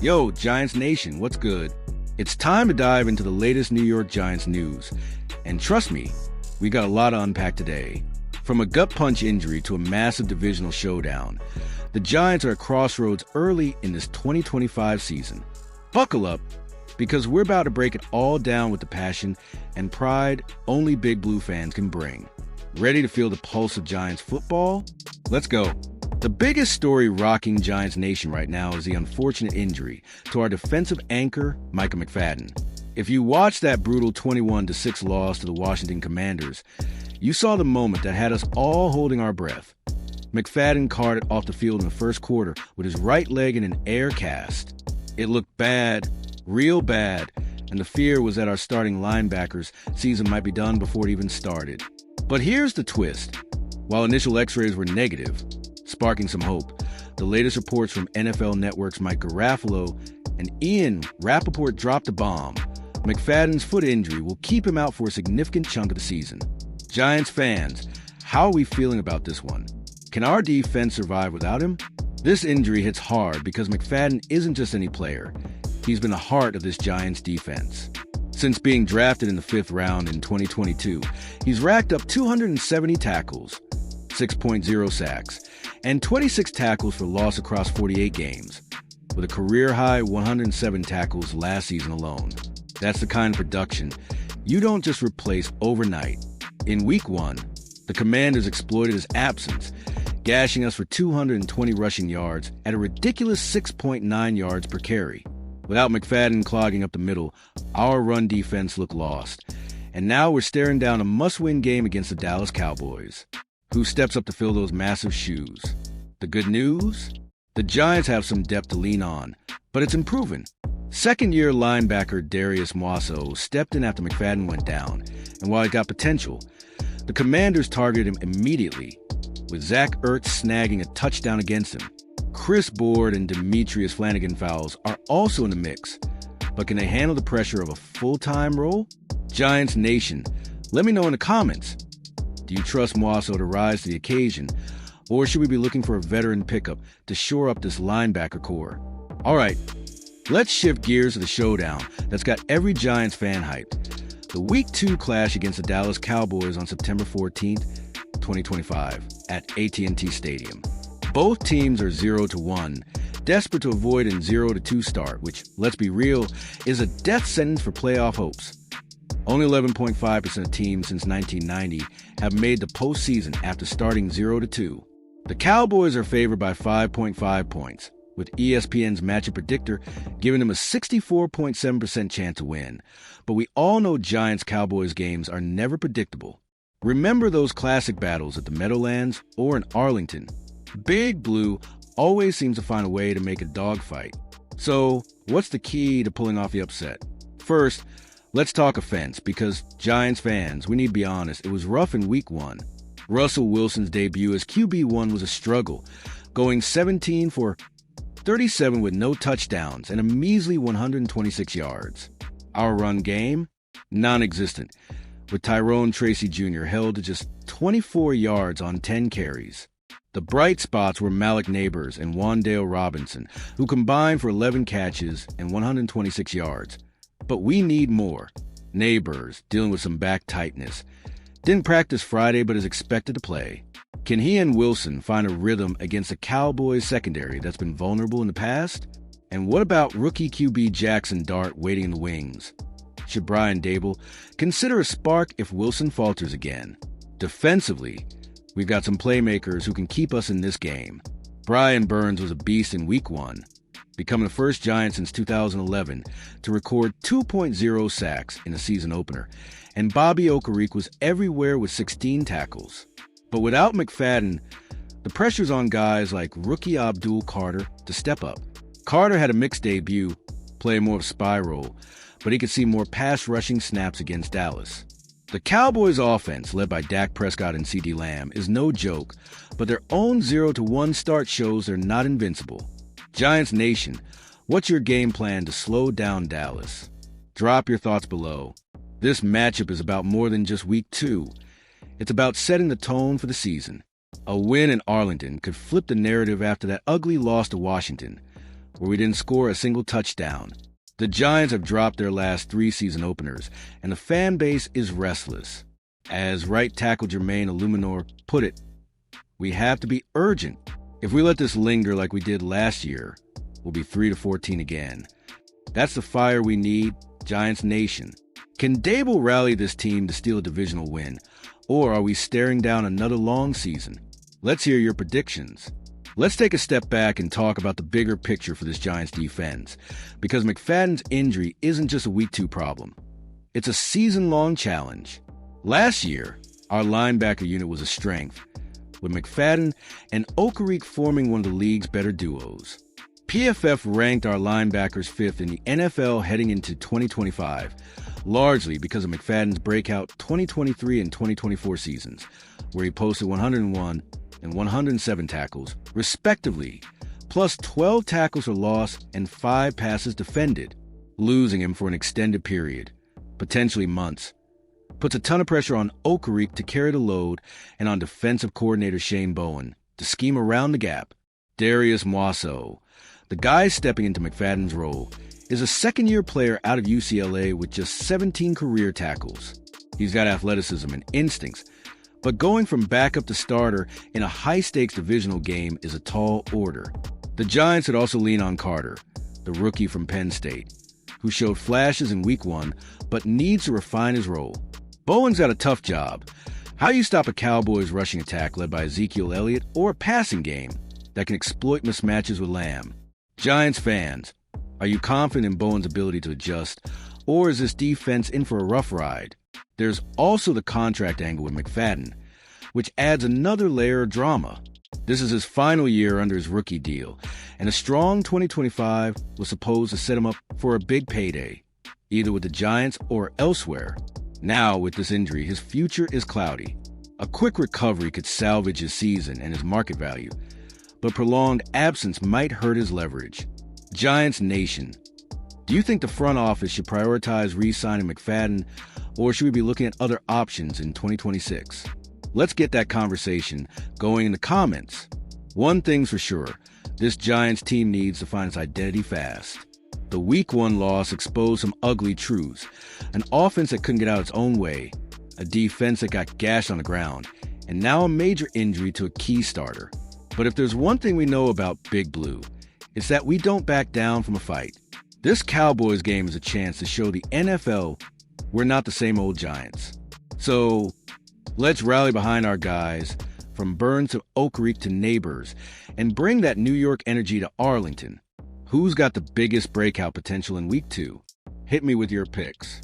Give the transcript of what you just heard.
Yo, Giants Nation, what's good? It's time to dive into the latest New York Giants news. And trust me, we got a lot to unpack today. From a gut punch injury to a massive divisional showdown, the Giants are at crossroads early in this 2025 season. Buckle up, because we're about to break it all down with the passion and pride only Big Blue fans can bring. Ready to feel the pulse of Giants football? Let's go. The biggest story rocking Giants Nation right now is the unfortunate injury to our defensive anchor, Micah McFadden. If you watched that brutal 21-6 loss to the Washington Commanders, you saw the moment that had us all holding our breath. McFadden carted off the field in the first quarter with his right leg in an air cast. It looked bad, real bad, and the fear was that our starting linebackers' season might be done before it even started. But here's the twist. While initial x-rays were negative, sparking some hope, the latest reports from NFL Network's Mike Garafolo and Ian Rappaport dropped a bomb. McFadden's foot injury will keep him out for a significant chunk of the season. Giants fans, how are we feeling about this one? Can our defense survive without him? This injury hits hard because McFadden isn't just any player. He's been the heart of this Giants defense. Since being drafted in the 5th round in 2022, he's racked up 270 tackles, 6.0 sacks, and 26 tackles for loss across 48 games, with a career-high 107 tackles last season alone. That's the kind of production you don't just replace overnight. In Week 1, the Commanders exploited his absence, gashing us for 220 rushing yards at a ridiculous 6.9 yards per carry. Without McFadden clogging up the middle, our run defense looked lost. And now we're staring down a must-win game against the Dallas Cowboys. Who steps up to fill those massive shoes? The good news? The Giants have some depth to lean on, but it's improving. Second-year linebacker Darius Muaso stepped in after McFadden went down, and while he got potential, the Commanders targeted him immediately, with Zach Ertz snagging a touchdown against him. Chris Board and Demetrius Flanagan fouls are also in the mix, but can they handle the pressure of a full-time role? Giants Nation, let me know in the comments. Do you trust Muaso to rise to the occasion, or should we be looking for a veteran pickup to shore up this linebacker core? All right, let's shift gears to the showdown that's got every Giants fan hyped. The Week 2 clash against the Dallas Cowboys on September 14th, 2025 at AT&T Stadium. Both teams are 0-1, desperate to avoid a 0-2 start, which, let's be real, is a death sentence for playoff hopes. Only 11.5% of teams since 1990 have made the postseason after starting 0-2. The Cowboys are favored by 5.5 points, with ESPN's matchup predictor giving them a 64.7% chance to win. But we all know Giants-Cowboys games are never predictable. Remember those classic battles at the Meadowlands or in Arlington? Big Blue always seems to find a way to make a dogfight. So, what's the key to pulling off the upset? First, let's talk offense, because Giants fans, we need to be honest, it was rough in Week 1. Russell Wilson's debut as QB1 was a struggle, going 17 for 37 with no touchdowns and a measly 126 yards. Our run game? Non-existent, with Tyrone Tracy Jr. held to just 24 yards on 10 carries. The bright spots were Malik Neighbors and Wan'Dale Robinson, who combined for 11 catches and 126 yards. But we need more. Neighbors, dealing with some back tightness. Didn't practice Friday but is expected to play. Can he and Wilson find a rhythm against a Cowboys secondary that's been vulnerable in the past? And what about rookie QB Jackson Dart waiting in the wings? Should Brian Daboll consider a spark if Wilson falters again? Defensively, we've got some playmakers who can keep us in this game. Brian Burns was a beast in Week 1, becoming the first Giant since 2011 to record 2.0 sacks in a season opener, and Bobby Okereke was everywhere with 16 tackles. But without McFadden, the pressure's on guys like rookie Abdul Carter to step up. Carter had a mixed debut, playing more of a spy role, but he could see more pass rushing snaps against Dallas. The Cowboys' offense, led by Dak Prescott and CeeDee Lamb, is no joke, but their own 0-1 start shows they're not invincible. Giants Nation, what's your game plan to slow down Dallas? Drop your thoughts below. This matchup is about more than just Week 2. It's about setting the tone for the season. A win in Arlington could flip the narrative after that ugly loss to Washington. where we didn't score a single touchdown. The Giants have dropped their last 3 season openers, and the fan base is restless. As right tackle Jermaine Illuminor put it, we have to be urgent. If we let this linger like we did last year, we'll be 3-14 again. That's the fire we need, Giants Nation. Can Daboll rally this team to steal a divisional win, or are we staring down another long season? Let's hear your predictions. Let's take a step back and talk about the bigger picture for this Giants defense, because McFadden's injury isn't just a Week 2 problem. It's a season-long challenge. Last year, our linebacker unit was a strength, with McFadden and Okereke forming one of the league's better duos. PFF ranked our linebackers 5th in the NFL heading into 2025, largely because of McFadden's breakout 2023 and 2024 seasons, where he posted 101 and 107 tackles, respectively, plus 12 tackles for loss and 5 passes defended, losing him for an extended period, potentially months. Puts a ton of pressure on Okereke to carry the load and on defensive coordinator Shane Bowen to scheme around the gap. Darius Muasau, the guy stepping into McFadden's role, is a second-year player out of UCLA with just 17 career tackles. He's got athleticism and instincts, but going from backup to starter in a high-stakes divisional game is a tall order. The Giants would also lean on Carter, the rookie from Penn State, who showed flashes in Week 1 but needs to refine his role. Bowen's got a tough job. How do you stop a Cowboys rushing attack led by Ezekiel Elliott or a passing game that can exploit mismatches with Lamb? Giants fans, are you confident in Bowen's ability to adjust, or is this defense in for a rough ride? There's also the contract angle with McFadden, which adds another layer of drama. This is his final year under his rookie deal, and a strong 2025 was supposed to set him up for a big payday, either with the Giants or elsewhere. Now, with this injury, his future is cloudy. A quick recovery could salvage his season and his market value, but prolonged absence might hurt his leverage. Giants Nation, do you think the front office should prioritize re-signing McFadden, or should we be looking at other options in 2026? Let's get that conversation going in the comments. One thing's for sure, this Giants team needs to find its identity fast. The Week 1 loss exposed some ugly truths. An offense that couldn't get out its own way, a defense that got gashed on the ground, and now a major injury to a key starter. But if there's one thing we know about Big Blue, it's that we don't back down from a fight. This Cowboys game is a chance to show the NFL we're not the same old Giants. So let's rally behind our guys, from Burns to Okereke to Neighbors, and bring that New York energy to Arlington. Who's got the biggest breakout potential in Week 2? Hit me with your picks.